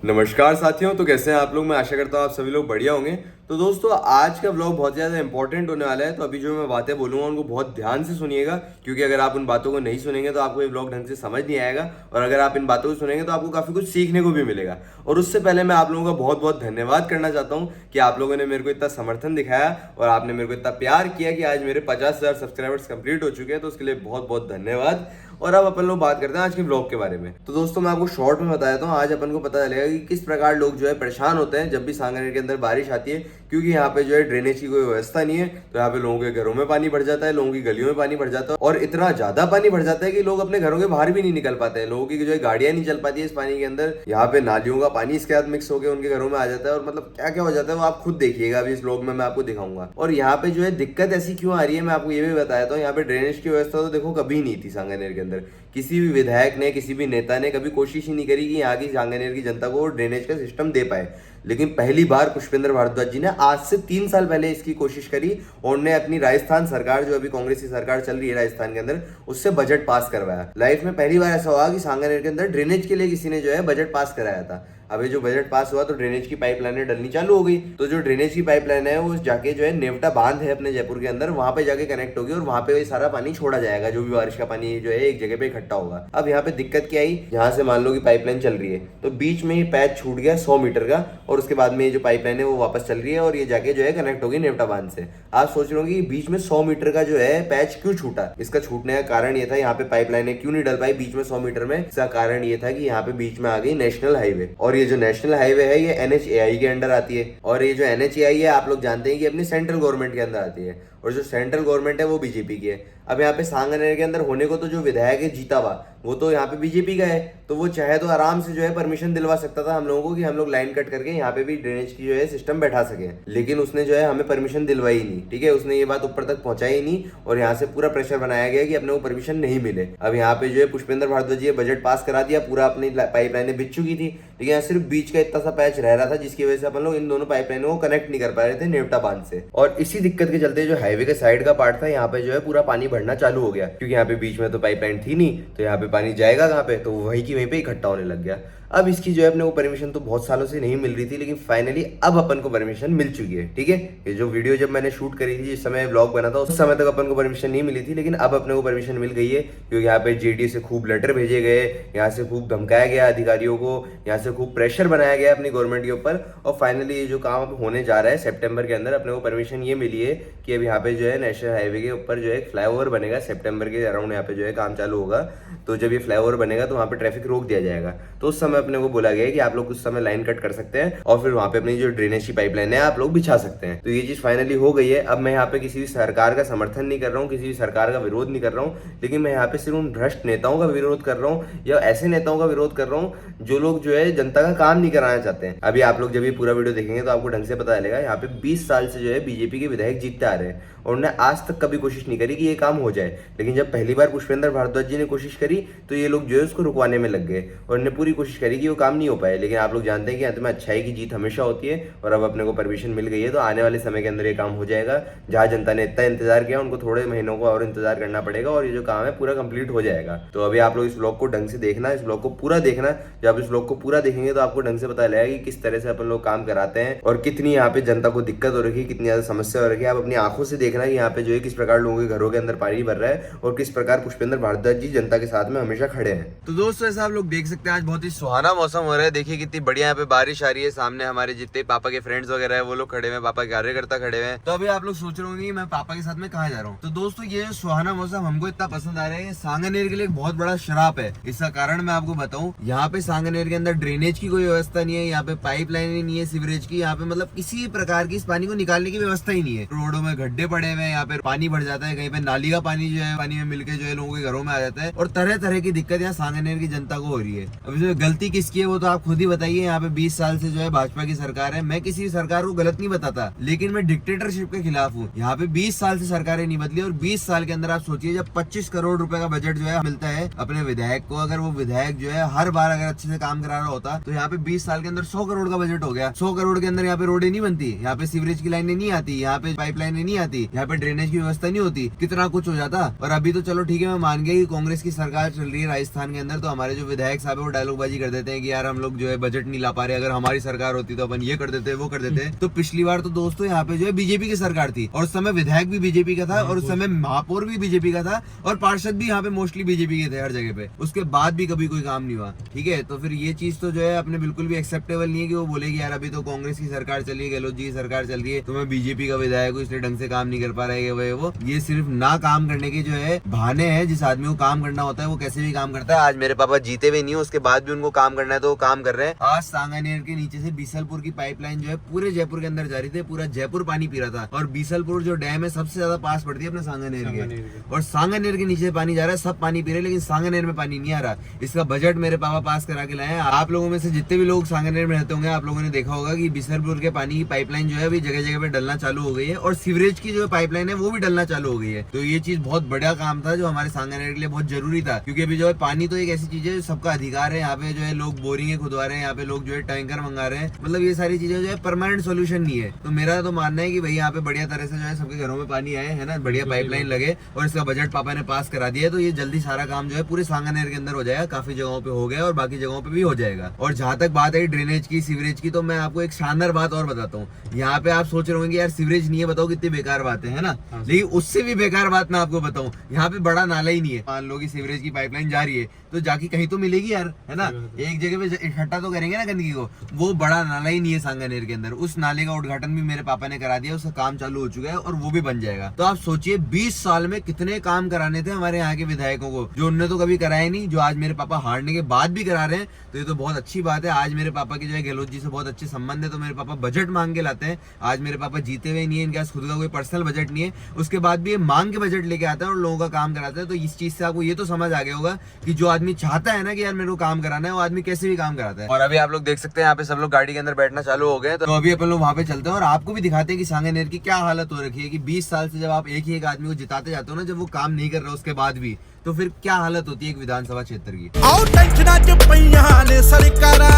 नमस्कार साथियों, तो कैसे हैं आप लोग। मैं आशा करता हूँ आप सभी लोग बढ़िया होंगे। तो दोस्तों, आज का व्लॉग बहुत ज़्यादा इंपॉर्टेंट होने वाला है। तो अभी जो मैं बातें बोलूँगा उनको बहुत ध्यान से सुनिएगा, क्योंकि अगर आप उन बातों को नहीं सुनेंगे तो आपको ये व्लॉग ढंग से समझ नहीं आएगा। और अगर आप इन बातों को सुनेंगे तो आपको काफ़ी कुछ सीखने को भी मिलेगा। और उससे पहले मैं आप लोगों का बहुत बहुत धन्यवाद करना चाहता हूँ कि आप लोगों ने मेरे को इतना समर्थन दिखाया और आपने मेरे को इतना प्यार किया कि आज मेरे 50,000 सब्सक्राइबर्स कंप्लीट हो चुके हैं। तो उसके लिए बहुत बहुत धन्यवाद। और अब अपन लोग बात करते हैं आज के ब्लॉग के बारे में। तो दोस्तों, मैं आपको शॉर्ट में बता देता हूँ। आज अपन को पता चलेगा कि किस प्रकार लोग जो है परेशान होते हैं जब भी सांगनेर के अंदर बारिश आती है, क्योंकि यहाँ पे जो है ड्रेनेज की कोई व्यवस्था नहीं है। तो यहाँ पे लोगों के घरों में पानी भर जाता है, लोगों की गलियों में पानी भर जाता है, और इतना ज्यादा पानी भर जाता है कि लोग अपने घरों के बाहर भी नहीं निकल पाते हैं। लोगों की जो है गाड़ियां नहीं चल पाती है इस पानी के अंदर। यहाँ पे नालियों का पानी इसके साथ मिक्स होकर उनके घरों में आ जाता है, और मतलब क्या क्या हो जाता है वो आप खुद देखिएगा। अभी इस व्लॉग में मैं आपको दिखाऊंगा। और यहाँ पे जो है दिक्कत ऐसी क्यों आ रही है मैं आपको ये भी बताया था। यहाँ पे ड्रेनेज की व्यवस्था तो देखो कभी नहीं थी सांगनेर के अंदर। किसी भी विधायक ने, किसी भी नेता ने कभी कोशिश ही नहीं करी कि यहाँ की सांगनेर की जनता को ड्रेनेज का सिस्टम दे पाए। लेकिन पहली बार पुष्पेंद्र भारद्वाज जी ने आज से 3 साल पहले इसकी कोशिश करी, और उन्होंने अपनी राजस्थान सरकार, जो अभी कांग्रेस की सरकार चल रही है राजस्थान के अंदर, उससे बजट पास करवाया। लाइफ में पहली बार ऐसा हुआ कि सांगनेर के अंदर ड्रेनेज के लिए किसी ने जो है बजट पास कराया था। अभी जो बजट पास हुआ तो ड्रेनेज की पाइपलाइनें डलनी चालू हो गई। तो जो ड्रेनेज की पाइपलाइन है वो जाके जो है नेवटा बांध है अपने जयपुर के अंदर, वहां पे जाके कनेक्ट होगी, और वहां पे सारा पानी छोड़ा जाएगा। जो भी बारिश का पानी जो है एक जगह पे इकट्ठा होगा। अब यहाँ पे दिक्कत क्या आई, यहाँ से मान लो कि पाइपलाइन चल रही है, तो बीच में ही पैच छूट गया 100 मीटर का, और उसके बाद में ये जो पाइपलाइन है वो वापस चल रही है, और ये जाके जो है कनेक्ट होगी नेवटा बांध से। आप सोच रहे हो कि बीच में 100 मीटर का जो है पैच क्यों छूटा। इसका छूटने का कारण ये था, यहाँ पे पाइपलाइनें क्यों नहीं डल पाई बीच में 100 मीटर में। इसका कारण ये था कि यहाँ पे बीच में आ गई नेशनल हाईवे, और ये जो नेशनल हाईवे है ये NHAI के अंडर आती है। और ये जो NHAI है आप लोग जानते हैं कि अपनी सेंट्रल गवर्नमेंट के अंदर आती है, और जो सेंट्रल गवर्नमेंट है वो बीजेपी की है। अब यहाँ पे सांगनेर के अंदर होने को तो जो विधायक है जीता हुआ वो तो यहाँ पे बीजेपी का है, तो वो चाहे तो आराम से जो है परमिशन दिलवा सकता था हम लोगों को कि हम लोग लाइन कट करके यहाँ पे भी ड्रेनेज की जो है सिस्टम बैठा सके। लेकिन उसने जो है हमें परमिशन दिलवाई नहीं, ठीक है, उसने ये बात ऊपर तक पहुंचाई नहीं, और यहाँ से पूरा प्रेशर बनाया गया कि अपने को परमिशन नहीं मिले। अब यहाँ पे जो है पुष्पेंद्र भारद्वाज जी बजट पास करा दिया, पूरा अपनी पाइपलाइनें बिछ चुकी थी, लेकिन यहाँ सिर्फ बीच का इतना सा पैच रह रहा था, जिसकी वजह से अपन लोग इन दोनों पाइपलाइनों को कनेक्ट नहीं कर पा रहे थे नेवटा बांध से। और इसी दिक्कत के चलते जो हाईवे के साइड का पार्ट था यहाँ पे जो है पूरा पानी भरना चालू हो गया, क्योंकि यहाँ पे बीच में तो पाइपलाइन थी नहीं, तो यहाँ पे पानी जाएगा कहाँ पे, तो वहीं की वहीं पे इकट्ठा होने लग गया। अब इसकी जो है अपने को परमिशन तो बहुत सालों से नहीं मिल रही थी, लेकिन फाइनली अब अपन को परमिशन मिल चुकी है, ठीक है। ये जो वीडियो जब मैंने शूट करी थी, जिस समय व्लॉग बना था, उस समय तक अपन को परमिशन नहीं मिली थी, लेकिन अब अपने को परमिशन मिल गई है। क्योंकि यहाँ पे JD से खूब लेटर भेजे गए, यहाँ से खूब धमकाया गया अधिकारियों को, यहाँ से खूब प्रेशर बनाया गया अपनी गवर्नमेंट के ऊपर, और फाइनली ये जो काम अब होने जा रहा है सितंबर के अंदर, अपने को परमिशन ये मिली है कि अब यहाँ पे जो है नेशनल हाईवे के ऊपर जो है फ्लाईओवर बनेगा। सितंबर के अराउंड यहाँ पे जो है काम चालू होगा। तो जब ये फ्लाईओवर बनेगा तो वहाँ पे ट्रैफिक रोक दिया जाएगा। तो उस समय अपने को बोला गया है कि आप लोग उस समय लाइन कट कर सकते हैं, और फिर वहाँ पे अपनी जो ड्रेनेज की पाइपलाइन है आप लोग बिछा सकते हैं। तो ये चीज फाइनली हो गई है। अब मैं यहाँ पे किसी भी सरकार का समर्थन नहीं कर रहा हूँ, किसी भी सरकार का विरोध नहीं कर रहा हूँ, लेकिन मैं यहाँ पे सिर्फ उन भ्रष्ट नेताओं का विरोध कर रहा हूँ, या ऐसे नेताओं का विरोध कर रहा हूँ जो लोग जो है जनता का काम नहीं कराना चाहते हैं। अभी आप लोग जब ये पूरा वीडियो देखेंगे तो आपको ढंग से पता चलेगा। यहाँ पे 20 साल से जो है बीजेपी के विधायक जीतते आ रहे हैं, और उन्होंने आज तक कभी कोशिश नहीं करी कि ये काम हो जाए। लेकिन जब पहली बार पुष्पेंद्र भारद्वाज जी ने कोशिश करी तो ये लोग जो है उसको रुकवाने में लग गए, और उन्होंने पूरी कोशिश करी कि वो काम नहीं हो पाए। लेकिन आप लोग जानते हैं कि अंत में अच्छाई की जीत हमेशा होती है, और अब अपने को परमिशन मिल गई है, तो आने वाले समय के अंदर ये काम हो जाएगा। जहां जनता ने इतना इंतजार किया उनको थोड़े महीनों को और इंतजार करना पड़ेगा, और ये जो काम है पूरा कंप्लीट हो जाएगा। तो अभी आप लोग इस ब्लॉग को ढंग से देखना, इस ब्लॉग को पूरा देखना। जब आप इस ब्लॉग को पूरा देखेंगे तो आपको ढंग से पता लगेगा कि किस तरह से अपन लोग काम कराते हैं, और कितनी यहाँ पे जनता को दिक्कत हो रही है, कितनी ज्यादा समस्या हो रही है। आप अपनी आंखों से देखना कि यहाँ पे जो है किस प्रकार लोगों के घरों के अंदर पानी भर रहा है, और किस प्रकार पुष्पेंद्र भारद्वाज जी जनता के साथ में हमेशा खड़े हैं। तो दोस्तों, ऐसा आप लोग देख सकते हैं आज बहुत ही सुहाना मौसम हो रहा है। देखिए कितनी बढ़िया यहाँ पे बारिश आ रही है। सामने हमारे जितने पापा के फ्रेंड्स वगैरह है वो लोग खड़े हुए, पापा के कार्यकर्ता खड़े हुए हैं। तो अभी आप लोग सोच रहे होंगे मैं पापा के साथ में कहाँ जा रहा हूँ। तो दोस्तों, ये सुहाना मौसम हमको इतना पसंद आ रहा है, सांगनेर के लिए एक बहुत बड़ा श्राप है। इसका कारण मैं आपको बताऊं, यहाँ पे सांगनेर के अंदर ड्रेनेज की कोई व्यवस्था नहीं है, यहाँ पे पाइपलाइन नहीं है सीवरेज की, यहाँ पे मतलब किसी प्रकार की इस पानी को निकालने की व्यवस्था ही नहीं है। रोडों में गड्ढे पड़े हुए हैं, यहाँ पे पानी भर जाता है, कहीं पे नाली का पानी जो है पानी में मिलकर जो है लोगों के घरों में आ जाता है, और तरह तरह की दिक्कत यहाँ सांगनेर की जनता को हो रही है। अब इसमें गलती किसकी है वो तो आप खुद ही बताइए। यहाँ पे 20 साल से जो है भाजपा की सरकार है। मैं किसी सरकार को गलत नहीं बताता, लेकिन मैं डिक्टेटरशिप के खिलाफ हूँ। यहाँ पे 20 साल से सरकारें नहीं बदली, और 20 साल के अंदर आप सोचिए जब 25 करोड़ रुपए का बजट जो है मिलता है अपने विधायक को, अगर वो विधायक जो है हर बार अगर अच्छे से काम करा रहा होता, तो यहाँ पे 20 साल के अंदर 100 करोड़ का बजट हो गया। 100 करोड़ के अंदर यहाँ पे रोडें नहीं बनती, यहाँ पे सीवरेज की लाइनें नहीं आती, यहाँ पे पाइपलाइनें नहीं आती, यहाँ पे ड्रेनेज की व्यवस्था नहीं होती, कितना कुछ हो जाता। और अभी तो चलो ठीक है, मैं मान गया कि कांग्रेस की सरकार चल रही है राजस्थान के अंदर, तो हमारे जो विधायक साहब है वो डायलॉगबाजी करते देते हैं कि यार हम लोग जो है बजट नहीं ला पा रहे, अगर हमारी सरकार होती तो अपन ये कर देते, वो कर देते। तो पिछली बार तो दोस्तों यहाँ पे जो है बीजेपी की सरकार थी और उस समय विधायक भी बीजेपी का था और उस समय महापौर भी बीजेपी का था और पार्षद भी यहाँ पे मोस्टली बीजेपी के थे हर जगह पे। उसके बाद भी कभी कोई काम नहीं हुआ। ठीक है, तो फिर ये चीज तो जो है अपने बिल्कुल भी एक्सेप्टेबल नहीं है कि वो बोलेगी यार अभी तो कांग्रेस की सरकार चल रही है, गहलोत जी की सरकार चल रही है, तो मैं बीजेपी का विधायक हूँ इसलिए ढंग से काम नहीं कर पा रहा है वो। ये सिर्फ ना काम करने के जो है बहाने हैं। जिस आदमी को काम करना होता है वो कैसे भी काम करता है। आज मेरे पापा जीते हुए नहीं है, उसके बाद भी उनको काम करना है तो वो काम कर रहे हैं। आज सांगानेर के नीचे से बीसलपुर की पाइपलाइन जो है पूरे जयपुर के अंदर जा रही थी, पूरा जयपुर पानी पी रहा था। और बीसलपुर जो डैम है सबसे ज्यादा पास पड़ती है अपने सांगानेर के, और सांगानेर के नीचे पानी जा रहा है, सब पानी पी रहे हैं लेकिन सांगानेर में पानी नहीं आ रहा। इसका बजट मेरे पापा पास करा के लाए हैं। आप लोगों में से जितने भी लोग सांगानेर में रहते होंगे आप लोगों ने देखा होगा कि बीसलपुर के पानी की पाइपलाइन जो है अभी जगह जगह पे डलना चालू हो गई है और सीवरेज की जो पाइपलाइन है वो भी डलना चालू हो गई है। तो ये चीज बहुत बड़ा काम था जो हमारे सांगानेर के लिए बहुत जरूरी था, क्योंकि अभी जो है पानी तो एक ऐसी चीज है सबका अधिकार है। यहाँ पे जो है लोग बोरिंग खुदवा रहे हैं, यहाँ पे लोग जो है टैंकर मंगा रहे हैं, मतलब ये सारी चीजें जो है परमानेंट सोल्यूशन नहीं है। तो मेरा तो मानना है कि भाई यहाँ पे बढ़िया तरह से जो है सबके घरों में पानी आए है ना, बढ़िया पाइपलाइन लगे और इसका बजट पापा ने पास करा दिया, तो ये जल्दी सारा काम जो है पूरे सांगानेर के अंदर हो जाएगा। काफी जगहों पे हो गया और बाकी जगहों पे भी हो जाएगा। और जहां तक बात है ड्रेनेज की, सीवरेज की, तो मैं आपको एक शानदार बात और बताता हूँ। यहाँ पे आप सोच रहे होंगे यार सीवरेज नहीं है, बताओ कितनी बेकार बात है ना, लेकिन उससे भी बेकार बात मैं आपको बताऊं, यहाँ पे बड़ा नाला ही नहीं है। मान लो कि सीवरेज की पाइपलाइन जा रही है तो जाके कहीं तो मिलेगी यार, है ना, एक जगह पे इकट्ठा तो करेंगे ना गंदगी को। वो बड़ा नाला ही नहीं है सांगानेर के अंदर। उस नाले का उद्घाटन भी मेरे पापा ने करा दिया, उसका काम चालू हो चुका है और वो भी बन जाएगा। तो आप सोचिए 20 साल में कितने काम कराने थे हमारे यहाँ के विधायकों को, जो उन्होंने तो कभी कराए नहीं, जो आज मेरे पापा हारने के बाद भी करा रहे हैं। तो ये तो बहुत अच्छी बात है। आज मेरे पापा की जो है गहलोत जी से बहुत अच्छे संबंध है, तो मेरे पापा बजट मांग के लाते हैं। आज मेरे पापा जीते हुए नहीं है, इनके पास खुद का कोई पर्सनल बजट नहीं है, उसके बाद भी ये मांग के बजट लेके आता है और लोगों का काम कराता है। तो इस चीज से आपको ये तो समझ आ गया होगा कि जो आदमी चाहता है ना कि यार मेरे को काम कराना है, वो आदमी कैसे भी काम कराता है। और अभी आप लोग देख सकते हैं यहाँ पे सब लोग गाड़ी के अंदर बैठना चालू हो गए। तो अभी अपन लोग वहाँ पे चलते हैं और आपको भी दिखाते हैं कि सांगानेर की क्या हालत हो रखी है कि 20 साल से जब आप एक ही एक आदमी को जिताते जाते हो ना, जब वो काम नहीं कर रहा उसके बाद भी, तो फिर क्या हालत होती है एक विधानसभा क्षेत्र की।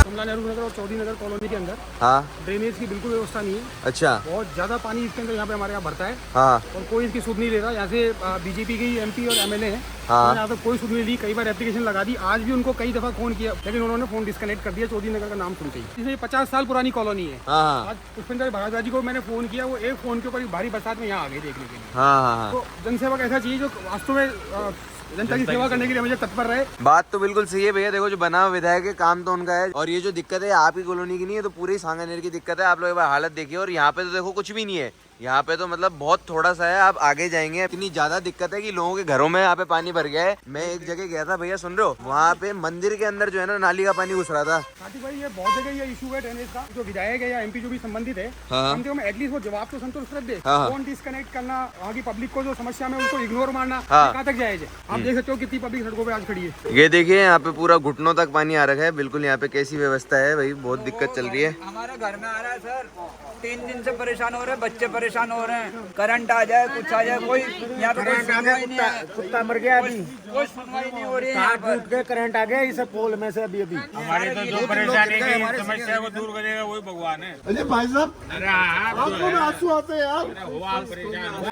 कमला नेहरू नगर और चौधरी नगर कॉलोनी के अंदर हाँ, ड्रेनेज की बिल्कुल व्यवस्था नहीं है। अच्छा, बहुत ज्यादा पानी इसके अंदर यहाँ पे हमारे यहाँ भरता है। हाँ और कोई इसकी सुध नहीं ले रहा। यहाँ से बीजेपी के एमपी और एमएलए हैं, हाँ, यहाँ तक कोई सुध नहीं ली। कई बार एप्लीकेशन लगा दी, आज भी उनको कई दफा फोन किया लेकिन उन्होंने फोन डिस्कनेक्ट कर दिया चौधरी नगर का नाम सुनते ही। इसमें 50 साल पुरानी कॉलोनी है। हाँ, आज पुष्पेंद्र भारद्वाज जी को मैंने फोन किया, वो एक फोन के ऊपर भारी बरसात में यहाँ आ गए देखने के लिए। हाँ, तो जनसेवक ऐसा चाहिए जो वास्तव में जनता की सेवा करने के लिए मुझे तत्पर रहे। बात तो बिल्कुल सही है भैया। देखो जो बना हुआ विधायक है काम तो उनका है, और ये जो दिक्कत है आपकी कॉलोनी की नहीं है, तो पूरी सांगानेर की दिक्कत है। आप लोग एक बार हालत देखिए। और यहाँ पे तो देखो कुछ भी नहीं है, यहाँ पे तो मतलब बहुत थोड़ा सा है। आप आगे जाएंगे इतनी ज्यादा दिक्कत है कि लोगों के घरों में यहाँ पे पानी भर गया है। मैं एक जगह गया था भैया, सुन रहे हो, वहाँ पे मंदिर के अंदर जो है ना नाली का पानी घुस रहा था। कार्तिक भाई ये बहुत जगह ये इशू है ड्रेनेज का। जो विधायक है या एमपी जो भी संबंधित है, कम से कम एटलीस्ट वो जवाब तो संतोष दे। फोन डिस्कनेक्ट करना, वहाँ की पब्लिक को जो समस्या में उनको इग्नोर मारना, कहाँ तक जायज है। आप देख सकते हो कितनी पब्लिक सड़कों पे आज खड़ी है। ये देखिए यहाँ पे पूरा घुटनों तक पानी आ रखा है बिल्कुल। यहाँ पे कैसी व्यवस्था है भाई, बहुत दिक्कत चल रही है। हमारे घर में आ रहा है सर, 3 दिन से परेशान हो रहे हैं, बच्चे परेशान हो रहे हैं। करंट आ जाए, कुछ आ जाए, कोई यहाँ पे कोई सुनवाई नहीं है। कुत्ता मर गया अभी, कोई सुनवाई नहीं हो रही है यहाँ पर। करंट आ गया इस पोल में से अभी हमारे तो जो परेशानी की समस्या को दूर करेगा वही भगवान है। अरे भाई साहब, आपको भी आंसू आते हैं यार,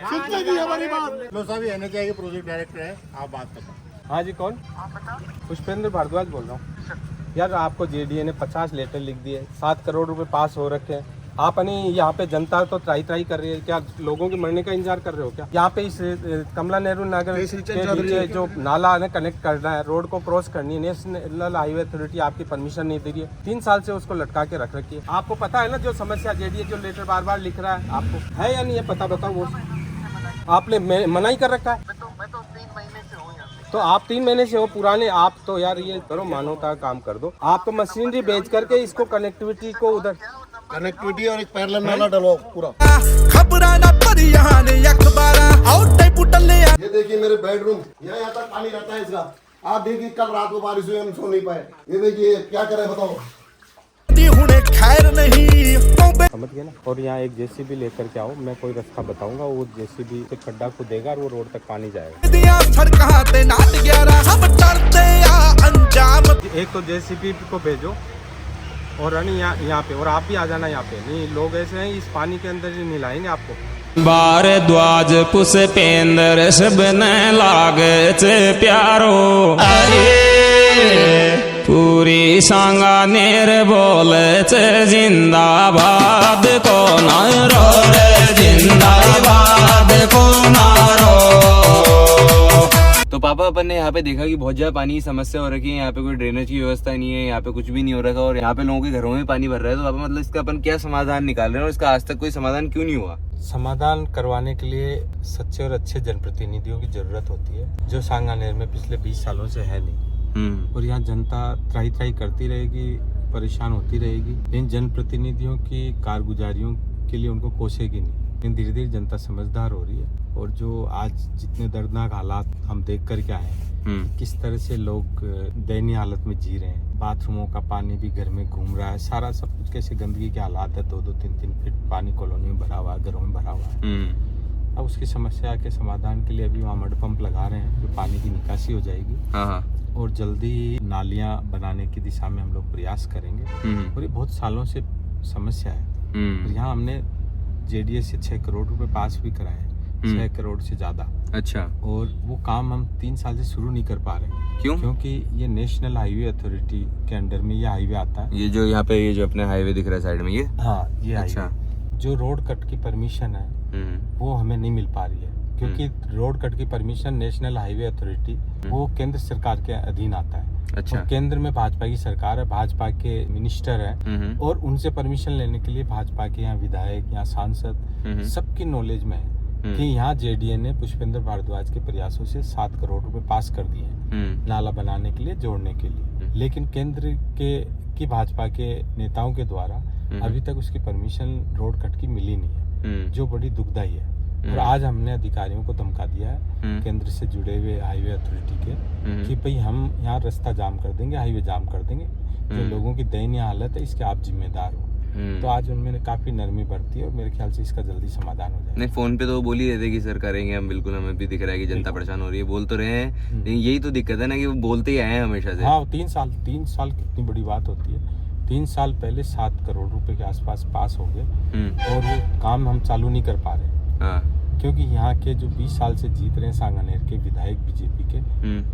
सुनते नहीं हमारी बात। लो साहब एनएचआई के प्रोजेक्ट डायरेक्टर है, आप बात करो। हाँ जी, कौन? पुष्पेंद्र भारद्वाज बोल रहा हूँ। यार आपको जेडीए ने 50 लेटर लिख दिए, 7 करोड़ रुपए पास हो रखे हैं। आपने यहाँ पे जनता तो ट्राई कर रही है, क्या लोगों के मरने का इंतजार कर रहे हो क्या? यहाँ पे इस कमला नेहरू नगर के नीचे जो नाला है कनेक्ट करना है, रोड को क्रॉस करनी है, नेशनल हाईवे अथॉरिटी आपकी परमिशन नहीं दे रही है। 3 साल से उसको लटका के रख रखी है। आपको पता है ना जो समस्या जेडीए जो लेटर बार बार लिख रहा है, आपको है या नहीं है पता? बताओ। वो आपने मना ही कर रखा है। तो आप 3 महीने से हो पुराने। आप तो यार ये करो, मानवता का काम कर दो। आप तो मशीनरी बेच करके इसको कनेक्टिविटी को उधर कनेक्टिविटी और एक पैरेलल नाला डलो पूरा। ये देखिए मेरे बेडरूम, यहाँ तक पानी रहता है इसका। आप देखिए कल रात को बारिश हुई, हम सो नहीं पाए। ये देखिए क्या करे बताओ। समझ गए ना। और यहाँ एक जेसीबी लेकर के आओ, मैं कोई रास्ता बताऊंगा, वो जेसीबी से खड्डा खुदेगा और वो रोड तक पानी जाएगा। एक तो जेसीबी को भेजो और यहाँ पे, और आप भी आ जाना यहाँ पे। नहीं लोग ऐसे हैं इस पानी के अंदर ही नहीं लाएंगे आपको। भारद्वाज पुष्पेंद्र सब न लागे प्यारो, अरे पूरी सांगानेर बोले जिंदाबाद को नारो रे जिंदाबाद को नारो। तो पापा अपन ने यहाँ पे देखा कि बहुत ज्यादा पानी की समस्या हो रखी है, यहाँ पे कोई ड्रेनेज की व्यवस्था नहीं है, यहाँ पे कुछ भी नहीं हो रखा और यहाँ पे लोगों के घरों में पानी भर रहा है। तो पापा मतलब इसका अपन क्या समाधान निकाल रहे हैं और इसका आज तक कोई समाधान क्यों नहीं हुआ? समाधान करवाने के लिए सच्चे और अच्छे जनप्रतिनिधियों की जरूरत होती है, जो सांगानेर में पिछले 20 सालों से है नहीं। और यहाँ जनता त्राही त्राही करती रहेगी, परेशान होती रहेगी, इन जनप्रतिनिधियों की कारगुजारियों के लिए उनको कोसेगी नहीं। लेकिन धीरे धीरे जनता समझदार हो रही है और जो आज जितने दर्दनाक हालात हम देख कर के आए हैं, किस तरह से लोग दयनीय हालत में जी रहे हैं, बाथरूमों का पानी भी घर में घूम रहा है, सारा सब कुछ कैसे गंदगी के हालात है, 2-2, 3-3 फीट पानी कॉलोनी में भरा हुआ है, घरों में भरा हुआ है। अब उसकी समस्या के समाधान के लिए अभी वहाँ मड पंप लगा रहे हैं, जो पानी की निकासी हो जाएगी। और जल्दी नालियाँ बनाने की दिशा में हम लोग प्रयास करेंगे। और ये बहुत सालों से समस्या है। और यहाँ हमने JDA से 6 करोड़ रुपए पास भी कराए, 6 करोड़ से ज्यादा। अच्छा। और वो काम हम 3 साल से शुरू नहीं कर पा रहे। क्यों? क्योंकि ये नेशनल हाईवे अथॉरिटी के अंडर में ये हाईवे आता है। ये जो यहाँ पे ये जो अपने हाईवे दिख रहा है साइड में, ये हाँ ये अच्छा। हाईवे जो रोड कट की परमिशन है वो हमें नहीं मिल पा रही है, क्योंकि रोड कट की परमिशन नेशनल हाईवे अथॉरिटी वो केंद्र सरकार के अधीन आता है। अच्छा। और केंद्र में भाजपा की सरकार है, भाजपा के मिनिस्टर है और उनसे परमिशन लेने के लिए भाजपा के यहाँ विधायक, यहाँ सांसद सबकी नॉलेज में है कि यहाँ JDA ने पुष्पेंद्र भारद्वाज के प्रयासों से 7 करोड़ रुपए पास कर दिए हैं नाला बनाने के लिए, जोड़ने के लिए। लेकिन केंद्र की भाजपा के नेताओं के द्वारा अभी तक उसकी परमिशन रोड कट की मिली नहीं है, जो बड़ी दुखदाई है। और आज हमने अधिकारियों को धमका दिया है केंद्र से जुड़े हुए हाईवे अथॉरिटी के कि भाई हम यहाँ रास्ता जाम कर देंगे, हाईवे जाम कर देंगे, जो लोगों की दयनीय हालत है इसके आप जिम्मेदार हो। तो आज उन्होंने काफी नरमी बरती है और मेरे ख्याल से इसका जल्दी समाधान हो जाएगा। नहीं, फोन पे तो वो बोल ही रहे थे कि सर करेंगे हम, बिल्कुल हमें भी दिख रहा है कि जनता परेशान हो रही है, बोल तो रहे हैं, लेकिन यही तो दिक्कत है ना कि वो बोलते ही आए हैं हमेशा से। हाँ 3 साल कितनी बड़ी बात होती है। 3 साल पहले 7 करोड़ रुपए के आसपास पास हो गए और वो काम हम चालू नहीं कर पा रहे। क्योंकि यहाँ के जो 20 साल से जीत रहे हैं सांगानेर के विधायक बीजेपी के,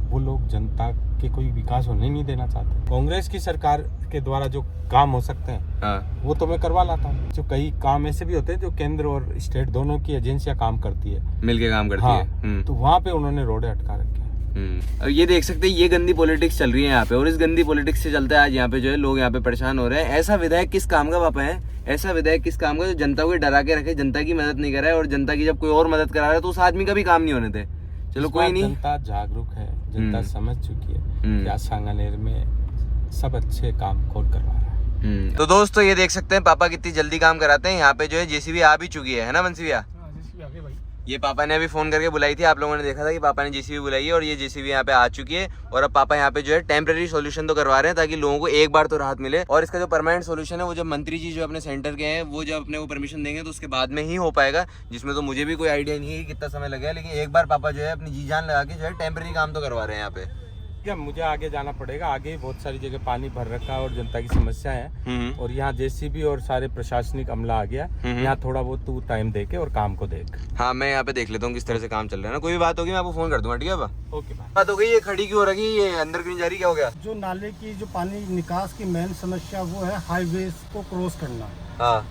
वो लोग जनता के कोई विकास होने नहीं देना चाहते। कांग्रेस की सरकार के द्वारा जो काम हो सकते हैं वो तो मैं करवा लाता हूँ। जो कई काम ऐसे भी होते हैं जो केंद्र और स्टेट दोनों की एजेंसियां काम करती है, मिलके काम करती है। तो वहाँ पे उन्होंने रोडे अटका रखे हैं। अब ये देख सकते हैं ये गंदी पॉलिटिक्स चल रही है यहाँ पे, और इस गंदी पॉलिटिक्स से चलता है आज यहाँ पे जो है लोग यहाँ पे परेशान हो रहे हैं। ऐसा विधायक किस काम का पापा है? ऐसा विधायक किस काम का जो जनता को डरा के रखे, जनता की मदद नहीं कर रहा है, और जनता की जब कोई और मदद करा रहा है तो उस आदमी का भी काम नहीं होने दे। चलो कोई नहीं, जनता जागरूक है, जनता समझ चुकी है कि आज सांगानेर में सब अच्छे काम कौन करवा रहा है। तो दोस्तों ये देख सकते हैं पापा कितनी जल्दी काम कराते हैं। यहाँ पे जो है JCB आ भी चुकी है ना बंसी भैया? ये पापा ने अभी फोन करके बुलाई थी, आप लोगों ने देखा था कि पापा ने JCB बुलाई है और ये JCB यहाँ पे आ चुकी है। और अब पापा यहाँ पे जो है टेम्परेरी सॉल्यूशन तो करवा रहे हैं ताकि लोगों को एक बार तो राहत मिले, और इसका जो परमानेंट सॉल्यूशन है वो जब मंत्री जी जो अपने सेंटर के हैं वो जब अपने को परमिशन देंगे तो उसके बाद में ही हो पाएगा, जिसमें तो मुझे भी कोई आइडिया नहीं है कि कितना समय लगेगा। लेकिन एक बार पापा जो है अपनी जी जान लगा के जो है टेम्परेरी काम तो करवा रहे हैं यहाँ पे। क्या मुझे आगे जाना पड़ेगा, आगे बहुत सारी जगह पानी भर रखा है और जनता की समस्या है, और यहाँ JCB और सारे प्रशासनिक अमला आ गया। यहाँ थोड़ा बहुत तू टाइम दे के और काम को देख। हाँ मैं यहाँ पे देख लेता हूँ किस तरह से काम चल रहा है ना। कोई भी बात होगी मैं आपको फोन कर दूंगा, ठीक है पापा? ओके बात हो गई। ये खड़ी क्यों हो रखी, ये अंदर क्यों जा रही, क्या हो गया? जो नाले की जो पानी निकास की मेन समस्या वो है हाईवे को क्रॉस करना। हाँ।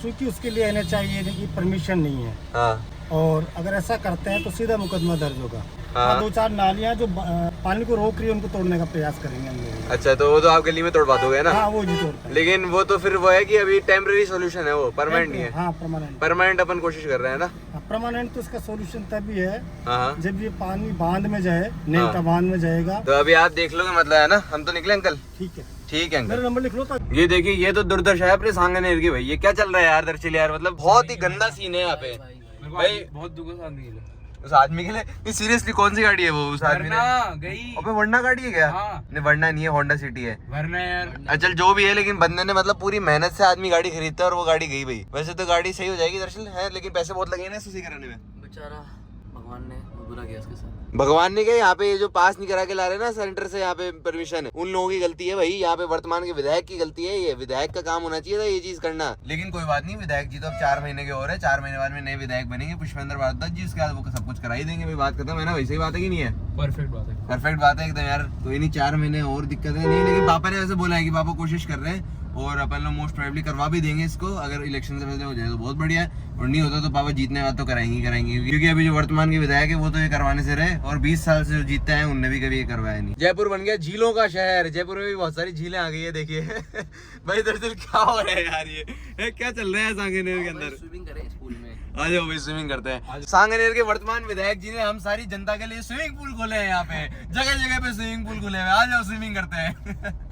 क्योंकि उसके लिए NHAI की परमिशन नहीं है। हाँ। और अगर ऐसा करते हैं तो सीधा मुकदमा दर्ज होगा। हाँ। 2-4 नालियाँ जो पानी को रोक रही है उनको तोड़ने का प्रयास करेंगे हम लोग। अच्छा, तो वो तो आप गली में तोड़वा दोगे ना? हाँ वो जी तोड़ते हैं। लेकिन वो तो फिर वो है कि अभी टेम्परेरी सॉल्यूशन है, वो परमानेंट नहीं है। हाँ परमानेंट। परमानेंट अपन कोशिश कर रहे हैं ना। परमानेंट तो इसका सोल्यूशन तभी है हाँ। जब ये पानी बांध में जाए, नेता बांध में जाएगा। तो अभी आप देख लोगे मतलब है ना। हम तो निकले अंकल? ठीक है, ठीक है अंकल। मेरा नंबर लिख लो। ये देखिए ये तो दुर्दशा है अपने सांगानेर की भाई। ये क्या चल रहा है यार दरअसल यार, मतलब बहुत ही गंदा सीन है यहाँ पे भाई। बहुत दुख उस आदमी के लिए नहीं, सीरियसली कौन सी गाड़ी है वो उस आदमी ने गई। अबे वरना गाड़ी है क्या? हाँ। नहीं वरना नहीं है, होंडा सिटी है। वरना यार अच्छा जो भी है, लेकिन बंदे ने मतलब पूरी मेहनत से आदमी गाड़ी खरीदता है और वो गाड़ी गई भाई। वैसे तो गाड़ी सही हो जाएगी दरअसल है, लेकिन पैसे बहुत लगे ना इसे सही कराने में। बेचारा भगवान ने बुरा किया उसके साथ। भगवान ने कहा यहाँ पे ये जो पास नहीं करा के ला रहे ना सेंटर से यहाँ पे परमिशन, उन लोगों की गलती है भाई। यहाँ पे वर्तमान के विधायक की गलती है, ये विधायक का काम होना चाहिए था ये चीज करना। लेकिन कोई बात नहीं, विधायक जी तो अब 4 महीने के और है, 4 महीने बाद में नए विधायक बनेंगे पुष्पेंद्र भारद्वाज जी, उसके बाद वो सब कुछ करा ही देंगे भाई। बात खत्म है ना, वैसे ही बात है कि नहीं है? परफेक्ट बात है। परफेक्ट बात है एकदम यार। कोई नहीं, 4 महीने और दिक्कत है नहीं, लेकिन पापा ने वैसे बोला है कि पापा कोशिश कर रहे हैं और अपन लोग मोस्ट प्रोबेबली करवा भी देंगे इसको। अगर इलेक्शन से पहले हो जाए तो बहुत बढ़िया है, और नहीं होता तो पापा जीतने बाद तो कराएंगे क्योंकि अभी जो वर्तमान के विधायक है वो तो ये करवाने से रहे, और 20 साल से जो जीतते हैं उनने भी कभी ये करवाया नहीं। जयपुर बन गया झीलों का शहर। जयपुर में भी बहुत सारी झीलें आ गई है, देखिए भाई दरअसल क्या हो रहा है यार, ये क्या चल रहा है सांगनेर के अंदर? स्विमिंग करें स्कूल में। आ जाओ भाई, स्विमिंग करते हैं। सांगनेर के वर्तमान विधायक जी ने हम सारी जनता के लिए स्विमिंग पूल खोले हैं यहाँ पे, जगह जगह पे स्विमिंग पूल खुले हैं। आ जाओ स्विमिंग करते हैं।